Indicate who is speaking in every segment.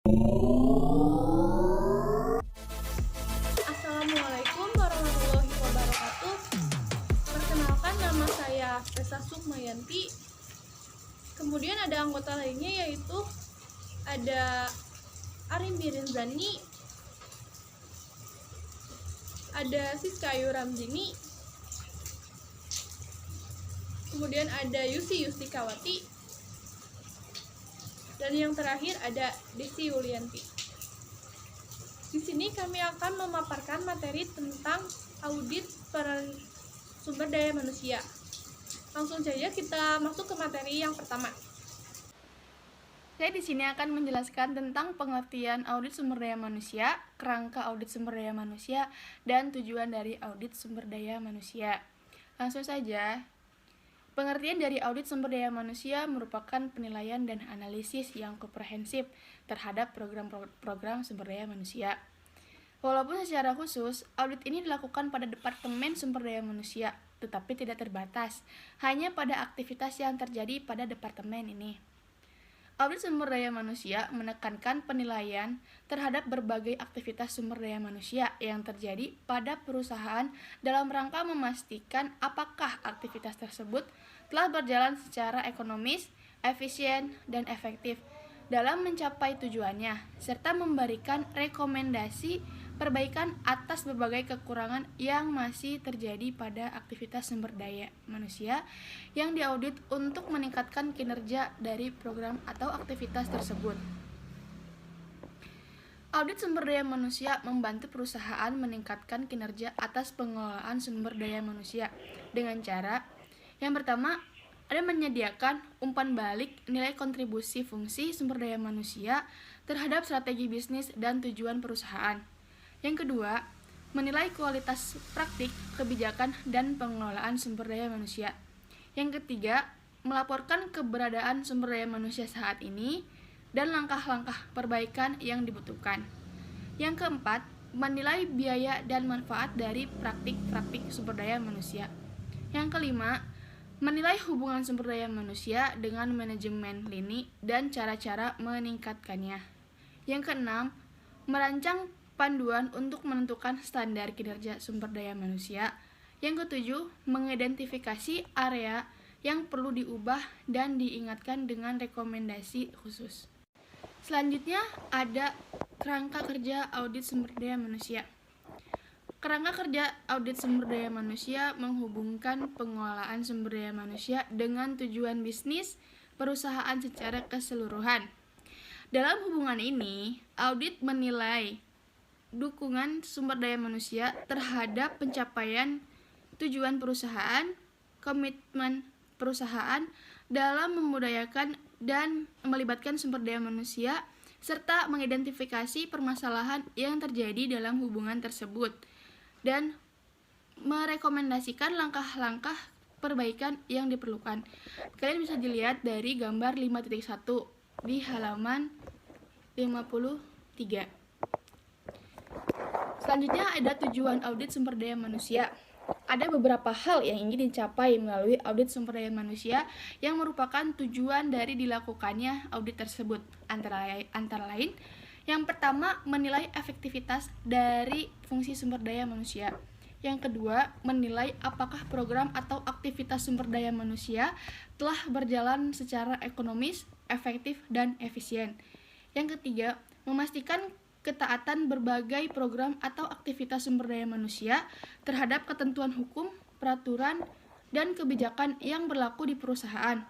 Speaker 1: Assalamualaikum warahmatullahi wabarakatuh. Perkenalkan, nama saya Tessa Sukmayanti. Kemudian ada anggota lainnya, yaitu ada Arin Birinzani, ada Siska Ayu Ramzini, kemudian ada Yusi Yustikawati, dan yang terakhir ada Desi Yulianti. Di sini kami akan memaparkan materi tentang audit sumber daya manusia. Langsung saja kita masuk ke materi yang pertama. Saya di sini akan menjelaskan tentang pengertian audit sumber daya manusia, kerangka audit sumber daya manusia, dan tujuan dari audit sumber daya manusia. Langsung saja. Pengertian dari audit sumber daya manusia merupakan penilaian dan analisis yang komprehensif terhadap program-program sumber daya manusia. Walaupun secara khusus, audit ini dilakukan pada Departemen Sumber Daya Manusia, tetapi tidak terbatas hanya pada aktivitas yang terjadi pada departemen ini. Audit sumber daya manusia menekankan penilaian terhadap berbagai aktivitas sumber daya manusia yang terjadi pada perusahaan dalam rangka memastikan apakah aktivitas tersebut telah berjalan secara ekonomis, efisien, dan efektif dalam mencapai tujuannya, serta memberikan rekomendasi perbaikan atas berbagai kekurangan yang masih terjadi pada aktivitas sumber daya manusia yang diaudit untuk meningkatkan kinerja dari program atau aktivitas tersebut. Audit sumber daya manusia membantu perusahaan meningkatkan kinerja atas pengelolaan sumber daya manusia dengan cara yang pertama, ada menyediakan umpan balik nilai kontribusi fungsi sumber daya manusia terhadap strategi bisnis dan tujuan perusahaan. Yang kedua, menilai kualitas praktik, kebijakan, dan pengelolaan sumber daya manusia. Yang ketiga, melaporkan keberadaan sumber daya manusia saat ini dan langkah-langkah perbaikan yang dibutuhkan. Yang keempat, menilai biaya dan manfaat dari praktik-praktik sumber daya manusia. Yang kelima, menilai hubungan sumber daya manusia dengan manajemen lini dan cara-cara meningkatkannya. Yang keenam, merancang panduan untuk menentukan standar kinerja sumber daya manusia. Yang ketujuh, mengidentifikasi area yang perlu diubah dan diingatkan dengan rekomendasi khusus. Selanjutnya ada kerangka kerja audit sumber daya manusia. Kerangka kerja audit sumber daya manusia menghubungkan pengelolaan sumber daya manusia dengan tujuan bisnis perusahaan secara keseluruhan. Dalam hubungan ini, audit menilai dukungan sumber daya manusia terhadap pencapaian tujuan perusahaan, komitmen perusahaan dalam membudayakan dan melibatkan sumber daya manusia, serta mengidentifikasi permasalahan yang terjadi dalam hubungan tersebut, dan merekomendasikan langkah-langkah perbaikan yang diperlukan. Kalian bisa dilihat dari gambar 5.1 di halaman 53. Selanjutnya ada tujuan audit sumber daya manusia. Ada beberapa hal yang ingin dicapai melalui audit sumber daya manusia yang merupakan tujuan dari dilakukannya audit tersebut. Antara lain, yang pertama, menilai efektivitas dari fungsi sumber daya manusia. Yang kedua, menilai apakah program atau aktivitas sumber daya manusia telah berjalan secara ekonomis, efektif, dan efisien. Yang ketiga, memastikan ketaatan berbagai program atau aktivitas sumber daya manusia terhadap ketentuan hukum, peraturan, dan kebijakan yang berlaku di perusahaan.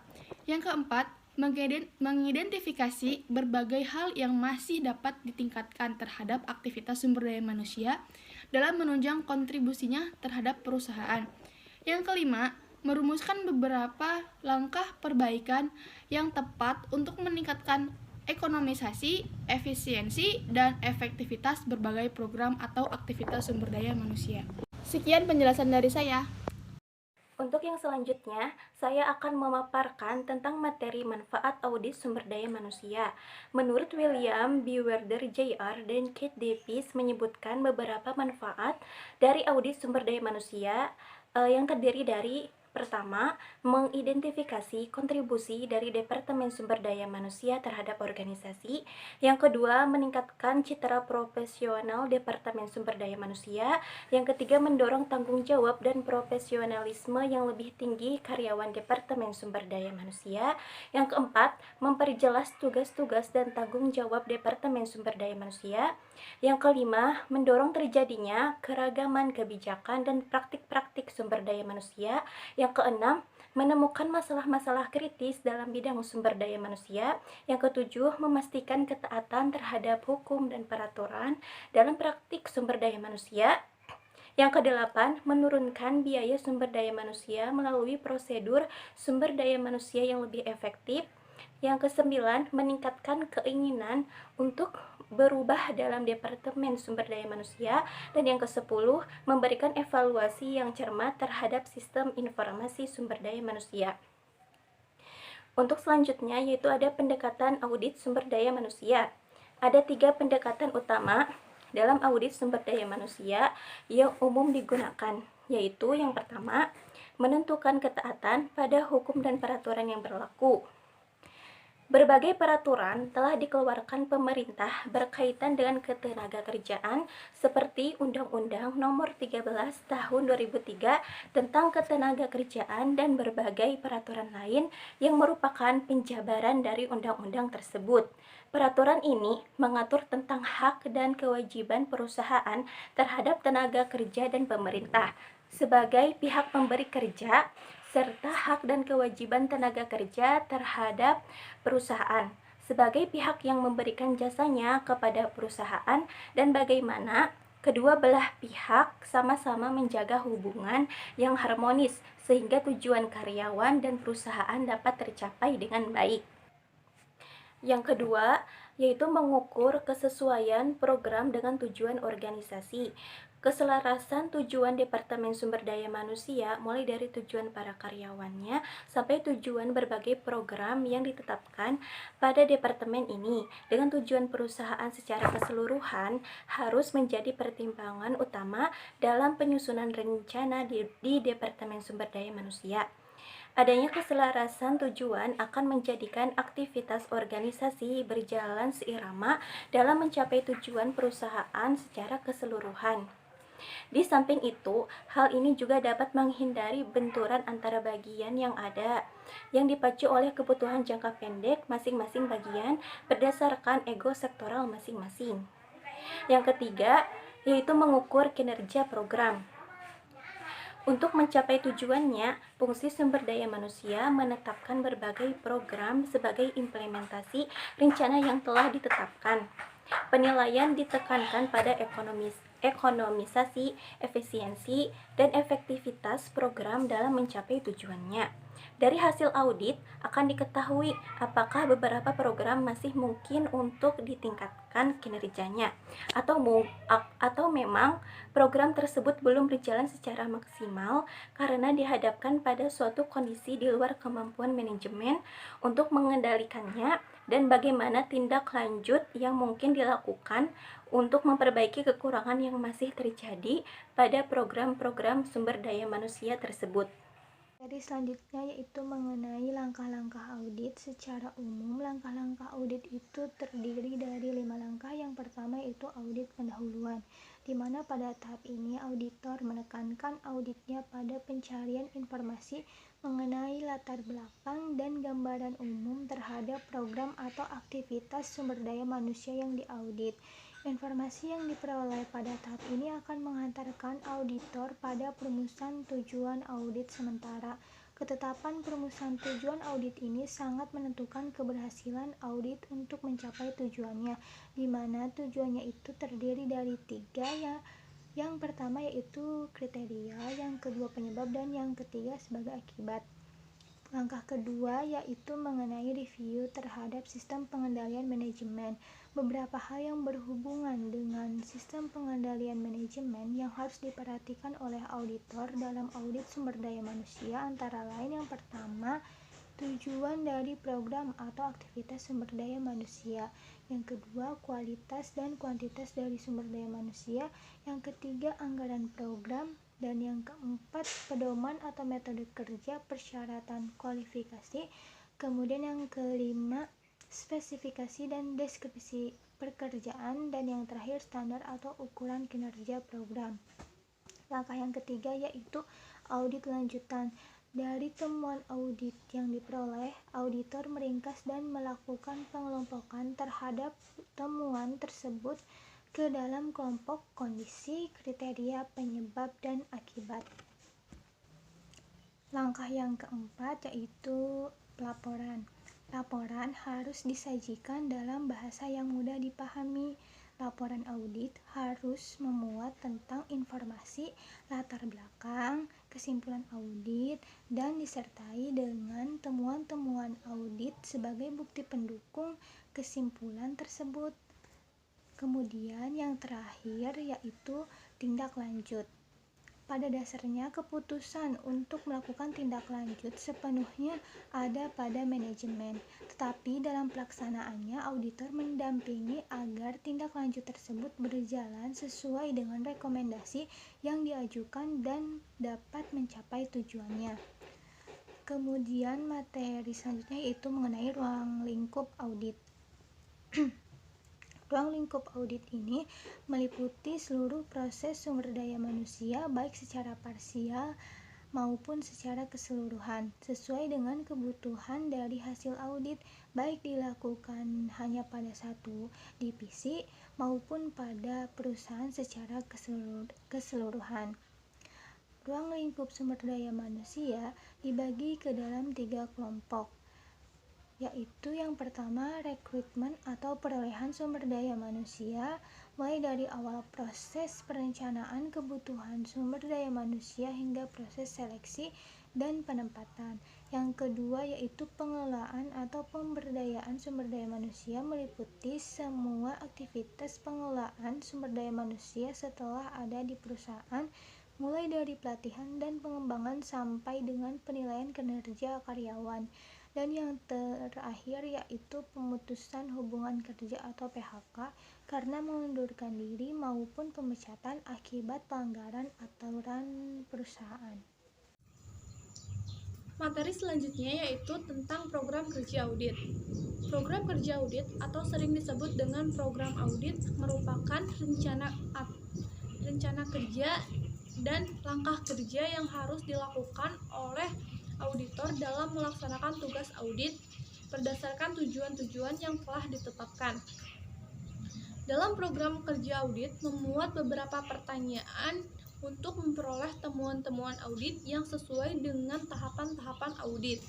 Speaker 1: Yang keempat, mengidentifikasi berbagai hal yang masih dapat ditingkatkan terhadap aktivitas sumber daya manusia dalam menunjang kontribusinya terhadap perusahaan. Yang kelima, merumuskan beberapa langkah perbaikan yang tepat untuk meningkatkan ekonomisasi, efisiensi, dan efektivitas berbagai program atau aktivitas sumber daya manusia. Sekian penjelasan dari saya.
Speaker 2: Untuk yang selanjutnya, saya akan memaparkan tentang materi manfaat audit sumber daya manusia. Menurut William B. Werder Jr. dan Kate Davis menyebutkan beberapa manfaat dari audit sumber daya manusia yang terdiri dari Pertama, mengidentifikasi kontribusi dari Departemen Sumber Daya Manusia terhadap organisasi. Yang kedua, meningkatkan citra profesional Departemen Sumber Daya Manusia. Yang ketiga, mendorong tanggung jawab dan profesionalisme yang lebih tinggi karyawan Departemen Sumber Daya Manusia. Yang keempat, memperjelas tugas-tugas dan tanggung jawab Departemen Sumber Daya Manusia. Yang kelima, mendorong terjadinya keragaman kebijakan dan praktik-praktik sumber daya manusia. Yang keenam, menemukan masalah-masalah kritis dalam bidang sumber daya manusia. Yang ketujuh, memastikan ketaatan terhadap hukum dan peraturan dalam praktik sumber daya manusia. Yang kedelapan, menurunkan biaya sumber daya manusia melalui prosedur sumber daya manusia yang lebih efektif. Yang kesembilan, meningkatkan keinginan untuk berubah dalam Departemen Sumber Daya Manusia. Dan yang kesepuluh, memberikan evaluasi yang cermat terhadap sistem informasi sumber daya manusia. Untuk selanjutnya yaitu ada pendekatan audit sumber daya manusia. Ada 3 pendekatan utama dalam audit sumber daya manusia yang umum digunakan, yaitu yang pertama, menentukan ketaatan pada hukum dan peraturan yang berlaku. Berbagai peraturan telah dikeluarkan pemerintah berkaitan dengan ketenagakerjaan seperti Undang-Undang Nomor 13 Tahun 2003 tentang Ketenagakerjaan dan berbagai peraturan lain yang merupakan penjabaran dari undang-undang tersebut. Peraturan ini mengatur tentang hak dan kewajiban perusahaan terhadap tenaga kerja dan pemerintah sebagai pihak pemberi kerja, serta hak dan kewajiban tenaga kerja terhadap perusahaan sebagai pihak yang memberikan jasanya kepada perusahaan, dan bagaimana kedua belah pihak sama-sama menjaga hubungan yang harmonis sehingga tujuan karyawan dan perusahaan dapat tercapai dengan baik. Yang kedua, yaitu mengukur kesesuaian program dengan tujuan organisasi. Keselarasan tujuan Departemen Sumber Daya Manusia mulai dari tujuan para karyawannya sampai tujuan berbagai program yang ditetapkan pada departemen ini dengan tujuan perusahaan secara keseluruhan harus menjadi pertimbangan utama dalam penyusunan rencana di Departemen Sumber Daya Manusia. Adanya keselarasan tujuan akan menjadikan aktivitas organisasi berjalan seirama dalam mencapai tujuan perusahaan secara keseluruhan. Di samping itu, hal ini juga dapat menghindari benturan antara bagian yang ada, yang dipacu oleh kebutuhan jangka pendek masing-masing bagian berdasarkan ego sektoral masing-masing. Yang ketiga, yaitu mengukur kinerja program. Untuk mencapai tujuannya, fungsi sumber daya manusia menetapkan berbagai program sebagai implementasi rencana yang telah ditetapkan. Penilaian ditekankan pada ekonomisasi, efisiensi, dan efektivitas program dalam mencapai tujuannya. Dari hasil audit akan diketahui apakah beberapa program masih mungkin untuk ditingkatkan kinerjanya atau memang program tersebut belum berjalan secara maksimal karena dihadapkan pada suatu kondisi di luar kemampuan manajemen untuk mengendalikannya, dan bagaimana tindak lanjut yang mungkin dilakukan untuk memperbaiki kekurangan yang masih terjadi pada program-program sumber daya manusia tersebut.
Speaker 3: Jadi selanjutnya yaitu mengenai langkah-langkah audit. Secara umum, langkah-langkah audit itu terdiri dari 5 langkah. Yang pertama yaitu audit pendahuluan, di mana pada tahap ini auditor menekankan auditnya pada pencarian informasi mengenai latar belakang dan gambaran umum terhadap program atau aktivitas sumber daya manusia yang diaudit. Informasi yang diperoleh pada tahap ini akan menghantarkan auditor pada perumusan tujuan audit sementara. Ketetapan perumusan tujuan audit ini sangat menentukan keberhasilan audit untuk mencapai tujuannya, di mana tujuannya itu terdiri dari 3 ya. Yang pertama yaitu kriteria, yang kedua penyebab, dan yang ketiga sebagai akibat. Langkah kedua yaitu mengenai review terhadap sistem pengendalian manajemen. Beberapa hal yang berhubungan dengan sistem pengendalian manajemen yang harus diperhatikan oleh auditor dalam audit sumber daya manusia antara lain: yang pertama, tujuan dari program atau aktivitas sumber daya manusia. Yang kedua, kualitas dan kuantitas dari sumber daya manusia. Yang ketiga, anggaran program. Dan yang keempat, pedoman atau metode kerja, persyaratan kualifikasi. Kemudian yang kelima, spesifikasi dan deskripsi pekerjaan. Dan yang terakhir, standar atau ukuran kinerja program. Langkah yang ketiga yaitu audit lanjutan. Dari temuan audit yang diperoleh, auditor meringkas dan melakukan pengelompokan terhadap temuan tersebut ke dalam kelompok kondisi, kriteria, penyebab, dan akibat. Langkah yang keempat yaitu pelaporan. Laporan harus disajikan dalam bahasa yang mudah dipahami. Laporan audit harus memuat tentang informasi latar belakang, kesimpulan audit, dan disertai dengan temuan-temuan audit sebagai bukti pendukung kesimpulan tersebut. Kemudian yang terakhir yaitu tindak lanjut. Pada dasarnya keputusan untuk melakukan tindak lanjut sepenuhnya ada pada manajemen, tetapi dalam pelaksanaannya auditor mendampingi agar tindak lanjut tersebut berjalan sesuai dengan rekomendasi yang diajukan dan dapat mencapai tujuannya. Kemudian materi selanjutnya yaitu mengenai ruang lingkup audit. Ruang lingkup audit ini meliputi seluruh proses sumber daya manusia baik secara parsial maupun secara keseluruhan sesuai dengan kebutuhan dari hasil audit, baik dilakukan hanya pada satu divisi maupun pada perusahaan secara keseluruhan. Ruang lingkup sumber daya manusia dibagi ke dalam 3 kelompok, yaitu yang pertama rekrutmen atau perolehan sumber daya manusia, mulai dari awal proses perencanaan kebutuhan sumber daya manusia hingga proses seleksi dan penempatan. Yang kedua yaitu pengelolaan atau pemberdayaan sumber daya manusia, meliputi semua aktivitas pengelolaan sumber daya manusia setelah ada di perusahaan, mulai dari pelatihan dan pengembangan sampai dengan penilaian kinerja karyawan. Dan yang terakhir yaitu pemutusan hubungan kerja atau PHK karena mengundurkan diri maupun pemecatan akibat pelanggaran aturan perusahaan.
Speaker 1: Materi selanjutnya yaitu tentang program kerja audit. Program kerja audit atau sering disebut dengan program audit merupakan rencana kerja dan langkah kerja yang harus dilakukan oleh auditor dalam melaksanakan tugas audit berdasarkan tujuan-tujuan yang telah ditetapkan. Dalam program kerja audit memuat beberapa pertanyaan untuk memperoleh temuan-temuan audit yang sesuai dengan tahapan-tahapan audit.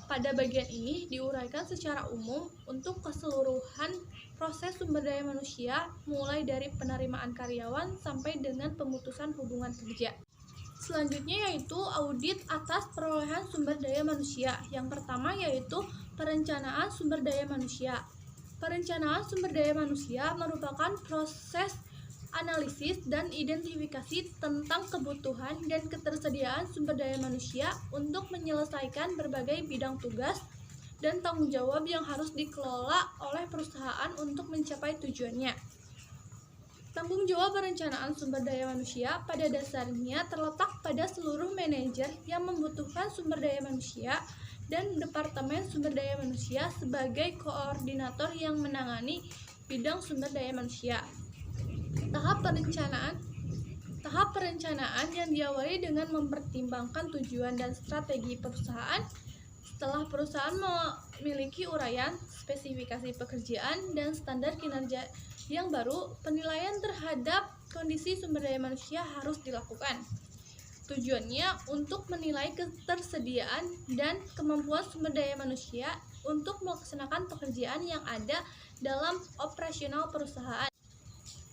Speaker 1: Pada bagian ini diuraikan secara umum untuk keseluruhan proses sumber daya manusia mulai dari penerimaan karyawan sampai dengan pemutusan hubungan kerja. Selanjutnya yaitu audit atas perolehan sumber daya manusia. Yang pertama yaitu perencanaan sumber daya manusia. Perencanaan sumber daya manusia merupakan proses analisis dan identifikasi tentang kebutuhan dan ketersediaan sumber daya manusia untuk menyelesaikan berbagai bidang tugas dan tanggung jawab yang harus dikelola oleh perusahaan untuk mencapai tujuannya. Tanggung jawab perencanaan sumber daya manusia pada dasarnya terletak pada seluruh manajer yang membutuhkan sumber daya manusia dan Departemen Sumber Daya Manusia sebagai koordinator yang menangani bidang sumber daya manusia. Tahap perencanaan yang diawali dengan mempertimbangkan tujuan dan strategi perusahaan. Setelah perusahaan memiliki uraian, spesifikasi pekerjaan, dan standar kinerja yang baru, penilaian terhadap kondisi sumber daya manusia harus dilakukan. Tujuannya untuk menilai ketersediaan dan kemampuan sumber daya manusia untuk melaksanakan pekerjaan yang ada dalam operasional perusahaan.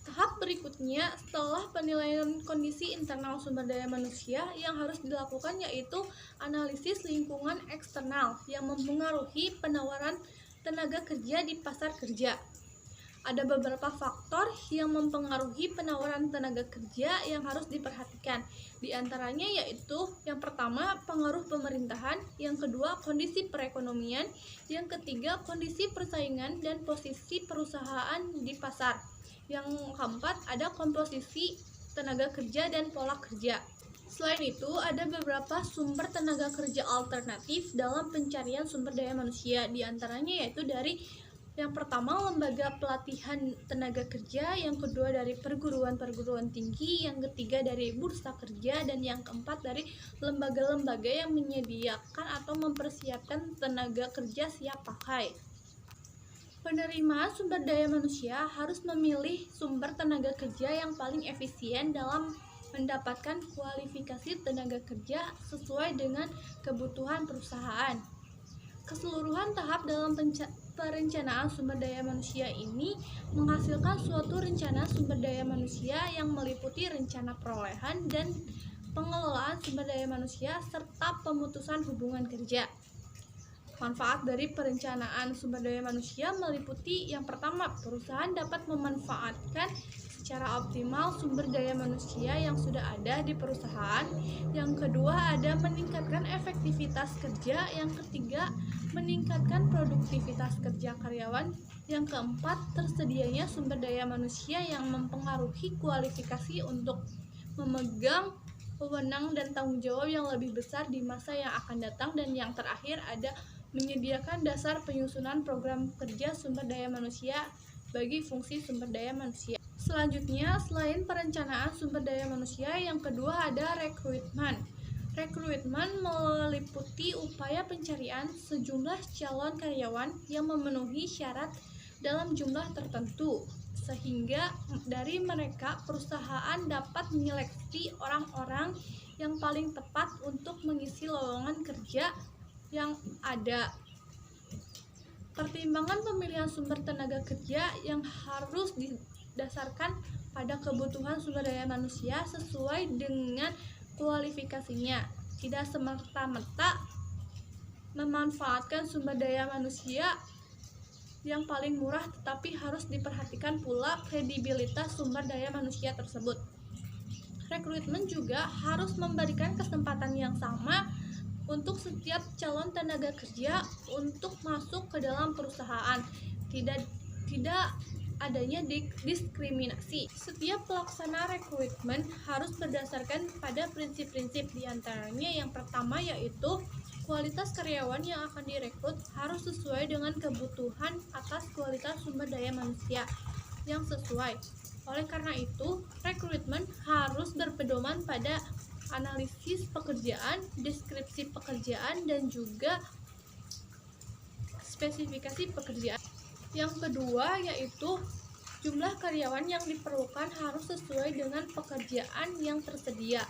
Speaker 1: Tahap berikutnya setelah penilaian kondisi internal sumber daya manusia yang harus dilakukan yaitu analisis lingkungan eksternal yang mempengaruhi penawaran tenaga kerja di pasar kerja. Ada beberapa faktor yang mempengaruhi penawaran tenaga kerja yang harus diperhatikan. Di antaranya yaitu yang pertama pengaruh pemerintahan, yang kedua kondisi perekonomian, yang ketiga kondisi persaingan dan posisi perusahaan di pasar. Yang keempat ada komposisi tenaga kerja dan pola kerja. Selain itu, ada beberapa sumber tenaga kerja alternatif dalam pencarian sumber daya manusia. Di antaranya yaitu dari yang pertama, lembaga pelatihan tenaga kerja, yang kedua dari perguruan-perguruan tinggi, yang ketiga dari bursa kerja, dan yang keempat dari lembaga-lembaga yang menyediakan atau mempersiapkan tenaga kerja siap pakai. Penerima sumber daya manusia harus memilih sumber tenaga kerja yang paling efisien dalam mendapatkan kualifikasi tenaga kerja sesuai dengan kebutuhan perusahaan. Keseluruhan tahap dalam perencanaan sumber daya manusia ini menghasilkan suatu rencana sumber daya manusia yang meliputi rencana perolehan dan pengelolaan sumber daya manusia serta pemutusan hubungan kerja. Manfaat dari perencanaan sumber daya manusia meliputi yang pertama, perusahaan dapat memanfaatkan secara optimal sumber daya manusia yang sudah ada di perusahaan. Yang kedua, ada meningkatkan efektivitas kerja. Yang ketiga, meningkatkan produktivitas kerja karyawan. Yang keempat, tersedianya sumber daya manusia yang mempengaruhi kualifikasi untuk memegang wewenang dan tanggung jawab yang lebih besar di masa yang akan datang. Dan yang terakhir, ada menyediakan dasar penyusunan program kerja sumber daya manusia bagi fungsi sumber daya manusia. Selanjutnya, selain perencanaan sumber daya manusia, yang kedua ada rekrutmen. Rekrutmen meliputi upaya pencarian sejumlah calon karyawan yang memenuhi syarat dalam jumlah tertentu, sehingga dari mereka perusahaan dapat menyeleksi orang-orang yang paling tepat untuk mengisi lowongan kerja yang ada. Pertimbangan pemilihan sumber tenaga kerja yang harus didasarkan pada kebutuhan sumber daya manusia sesuai dengan kualifikasinya. Tidak semata-mata memanfaatkan sumber daya manusia yang paling murah, tetapi harus diperhatikan pula kredibilitas sumber daya manusia tersebut. Rekrutmen juga harus memberikan kesempatan yang sama untuk setiap calon tenaga kerja untuk masuk ke dalam perusahaan. Tidak adanya diskriminasi. Setiap pelaksana rekrutmen harus berdasarkan pada prinsip-prinsip, diantaranya yang pertama yaitu kualitas karyawan yang akan direkrut harus sesuai dengan kebutuhan atas kualitas sumber daya manusia yang sesuai. Oleh karena itu, rekrutmen harus berpedoman pada analisis pekerjaan, deskripsi pekerjaan, dan juga spesifikasi pekerjaan. Yang kedua yaitu jumlah karyawan yang diperlukan harus sesuai dengan pekerjaan yang tersedia.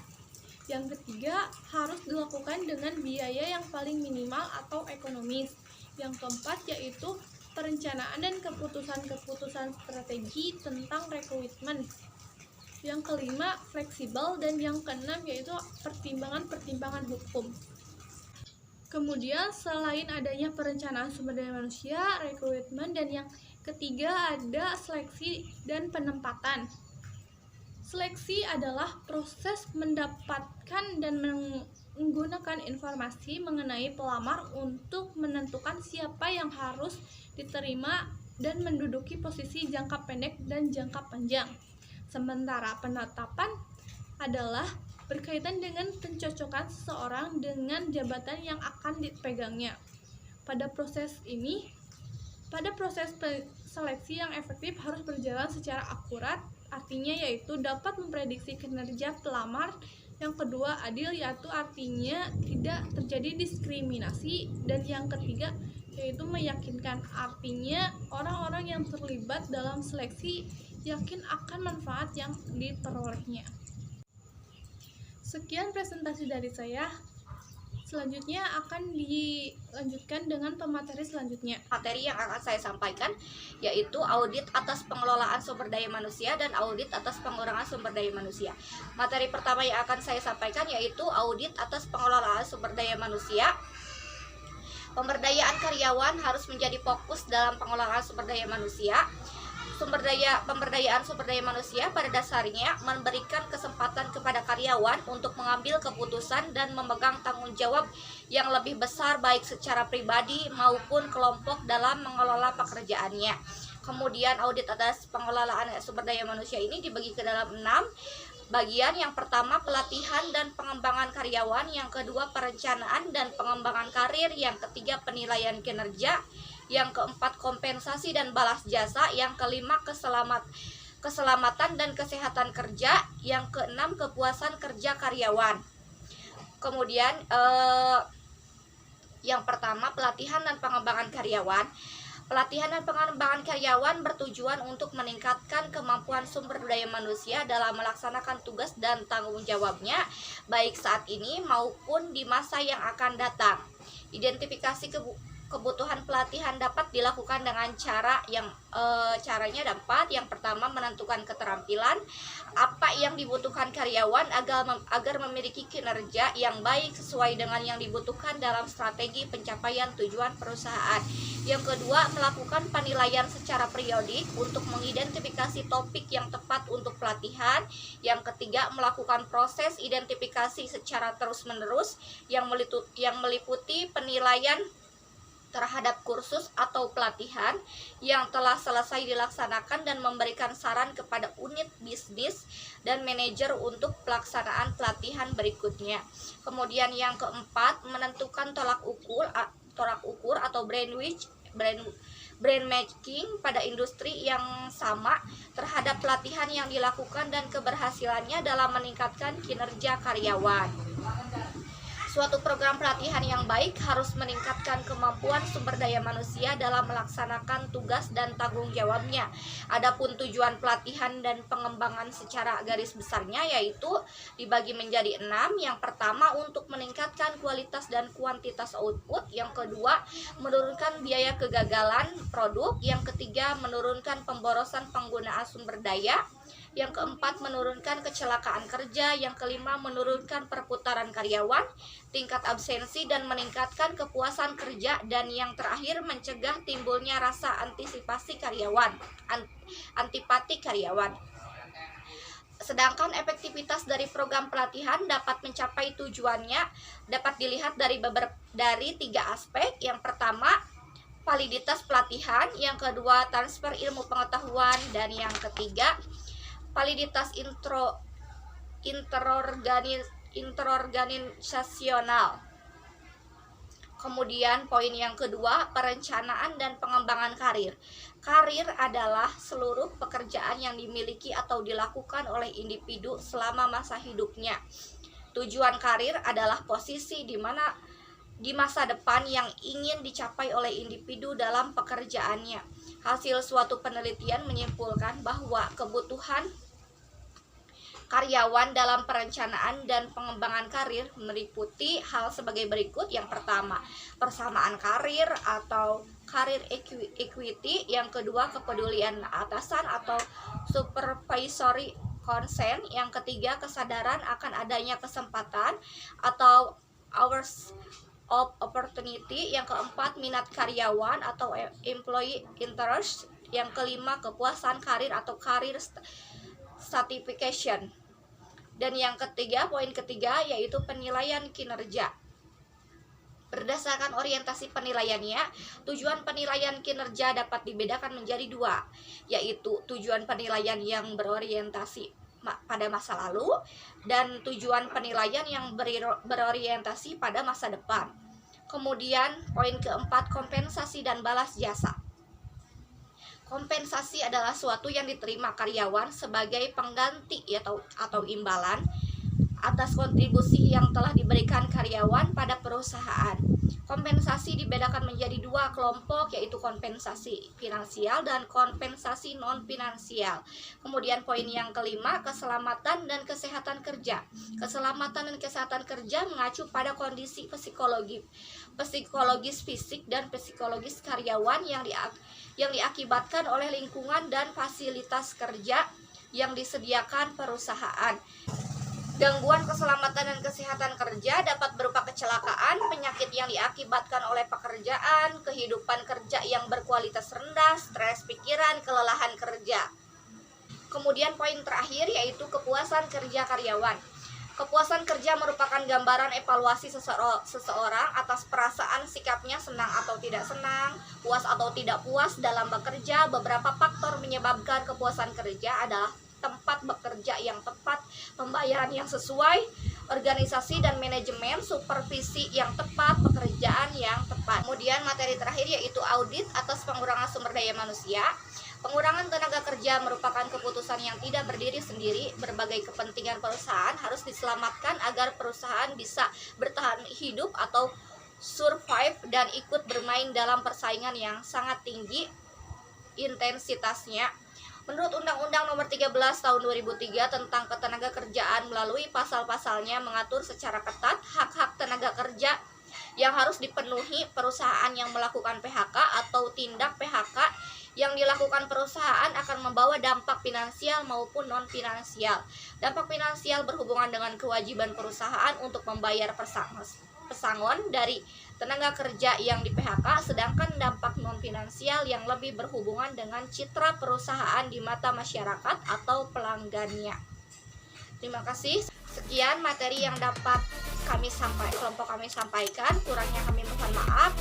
Speaker 1: Yang ketiga, harus dilakukan dengan biaya yang paling minimal atau ekonomis. Yang keempat yaitu perencanaan dan keputusan-keputusan strategi tentang rekrutmen. Yang kelima, fleksibel, dan yang keenam yaitu pertimbangan-pertimbangan hukum. Kemudian selain adanya perencanaan sumber daya manusia, rekrutmen, dan yang ketiga ada seleksi dan penempatan. Seleksi adalah proses mendapatkan dan menggunakan informasi mengenai pelamar untuk menentukan siapa yang harus diterima dan menduduki posisi jangka pendek dan jangka panjang. Sementara penetapan adalah berkaitan dengan pencocokan seseorang dengan jabatan yang akan dipegangnya. Pada proses seleksi yang efektif harus berjalan secara akurat, artinya yaitu dapat memprediksi kinerja pelamar. Yang kedua, adil, yaitu artinya tidak terjadi diskriminasi. Dan yang ketiga yaitu meyakinkan, artinya orang-orang yang terlibat dalam seleksi yakin akan manfaat yang diperolehnya. Sekian presentasi dari saya. Selanjutnya akan dilanjutkan dengan pemateri selanjutnya.
Speaker 4: Materi yang akan saya sampaikan yaitu audit atas pengelolaan sumber daya manusia dan audit atas pengurangan sumber daya manusia. Materi pertama yang akan saya sampaikan yaitu audit atas pengelolaan sumber daya manusia. Pemberdayaan karyawan harus menjadi fokus dalam pengelolaan sumber daya manusia. Pemberdayaan sumber daya manusia pada dasarnya memberikan kesempatan kepada karyawan untuk mengambil keputusan dan memegang tanggung jawab yang lebih besar baik secara pribadi maupun kelompok dalam mengelola pekerjaannya. Kemudian audit atas pengelolaan sumber daya manusia ini dibagi ke dalam 6 bagian. Yang pertama pelatihan dan pengembangan karyawan, yang kedua perencanaan dan pengembangan karir, yang ketiga penilaian kinerja, yang keempat kompensasi dan balas jasa, yang kelima keselamatan dan kesehatan kerja, yang keenam kepuasan kerja karyawan. Kemudian yang pertama pelatihan dan pengembangan karyawan. Pelatihan dan pengembangan karyawan bertujuan untuk meningkatkan kemampuan sumber daya manusia dalam melaksanakan tugas dan tanggung jawabnya, baik saat ini maupun di masa yang akan datang. Identifikasi kebutuhan pelatihan dapat dilakukan dengan caranya dapat. Yang pertama menentukan keterampilan apa yang dibutuhkan karyawan agar memiliki kinerja yang baik sesuai dengan yang dibutuhkan dalam strategi pencapaian tujuan perusahaan. Yang kedua melakukan penilaian secara periodik untuk mengidentifikasi topik yang tepat untuk pelatihan. Yang ketiga melakukan proses identifikasi secara terus-menerus yang meliputi penilaian terhadap kursus atau pelatihan yang telah selesai dilaksanakan dan memberikan saran kepada unit bisnis dan manajer untuk pelaksanaan pelatihan berikutnya. Kemudian yang keempat menentukan tolak ukur atau brand making pada industri yang sama terhadap pelatihan yang dilakukan dan keberhasilannya dalam meningkatkan kinerja karyawan. Suatu program pelatihan yang baik harus meningkatkan kemampuan sumber daya manusia dalam melaksanakan tugas dan tanggung jawabnya. Adapun tujuan pelatihan dan pengembangan secara garis besarnya yaitu dibagi menjadi 6. Yang pertama untuk meningkatkan kualitas dan kuantitas output. Yang kedua menurunkan biaya kegagalan produk. Yang ketiga menurunkan pemborosan penggunaan sumber daya. Yang keempat menurunkan kecelakaan kerja. Yang kelima menurunkan perputaran karyawan, tingkat absensi dan meningkatkan kepuasan kerja. Dan yang terakhir mencegah timbulnya rasa antipati karyawan. Sedangkan efektivitas dari program pelatihan dapat mencapai tujuannya dapat dilihat dari 3 aspek. Yang pertama validitas pelatihan, yang kedua transfer ilmu pengetahuan, dan yang ketiga validitas interorganisasional. Kemudian poin yang kedua perencanaan dan pengembangan karir. Karir adalah seluruh pekerjaan yang dimiliki atau dilakukan oleh individu selama masa hidupnya. Tujuan karir adalah posisi di masa depan yang ingin dicapai oleh individu dalam pekerjaannya. Hasil suatu penelitian menyimpulkan bahwa kebutuhan karyawan dalam perencanaan dan pengembangan karir meliputi hal sebagai berikut. Yang pertama, persamaan karir atau career equity. Yang kedua, kepedulian atasan atau supervisory consent. Yang ketiga, kesadaran akan adanya kesempatan atau hours of opportunity. Yang keempat, minat karyawan atau employee interest. Yang kelima, kepuasan karir atau career stratification. Dan yang ketiga, poin ketiga yaitu penilaian kinerja. Berdasarkan orientasi penilaiannya, tujuan penilaian kinerja dapat dibedakan menjadi 2, yaitu tujuan penilaian yang berorientasi pada masa lalu dan tujuan penilaian yang berorientasi pada masa depan. Kemudian poin keempat, kompensasi dan balas jasa. Kompensasi adalah suatu yang diterima karyawan sebagai pengganti atau imbalan atas kontribusi yang telah diberikan karyawan pada perusahaan. Kompensasi dibedakan menjadi 2 kelompok, yaitu kompensasi finansial dan kompensasi non-finansial. Kemudian poin yang kelima, keselamatan dan kesehatan kerja. Keselamatan dan kesehatan kerja mengacu pada kondisi psikologis fisik dan psikologis karyawan yang diakibatkan oleh lingkungan dan fasilitas kerja yang disediakan perusahaan. Gangguan keselamatan dan kesehatan kerja dapat berupa kecelakaan, penyakit yang diakibatkan oleh pekerjaan, kehidupan kerja yang berkualitas rendah, stres pikiran, kelelahan kerja. Kemudian poin terakhir yaitu kepuasan kerja karyawan. Kepuasan kerja merupakan gambaran evaluasi seseorang atas perasaan sikapnya senang atau tidak senang, puas atau tidak puas dalam bekerja. Beberapa faktor menyebabkan kepuasan kerja adalah tempat bekerja yang tepat, pembayaran yang sesuai, organisasi dan manajemen, supervisi yang tepat, pekerjaan yang tepat. Kemudian materi terakhir yaitu audit atas pengurangan sumber daya manusia. Pengurangan tenaga kerja merupakan keputusan yang tidak berdiri sendiri. Berbagai kepentingan perusahaan harus diselamatkan agar perusahaan bisa bertahan hidup atau survive dan ikut bermain dalam persaingan yang sangat tinggi intensitasnya. Menurut Undang-Undang Nomor 13 Tahun 2003 tentang Ketenagakerjaan, melalui pasal-pasalnya mengatur secara ketat hak-hak tenaga kerja yang harus dipenuhi perusahaan yang melakukan PHK atau tindak PHK yang dilakukan perusahaan akan membawa dampak finansial maupun non-finansial. Dampak finansial berhubungan dengan kewajiban perusahaan untuk membayar pesangon dari tenaga kerja yang di PHK, sedangkan dampak non-finansial yang lebih berhubungan dengan citra perusahaan di mata masyarakat atau pelanggannya. Terima kasih. Sekian materi yang dapat kelompok kami sampaikan. Kurangnya kami mohon maaf.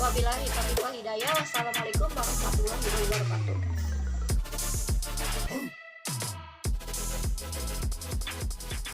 Speaker 4: Wabillahi taufiq wal hidayah. Wassalamualaikum warahmatullahi wabarakatuh.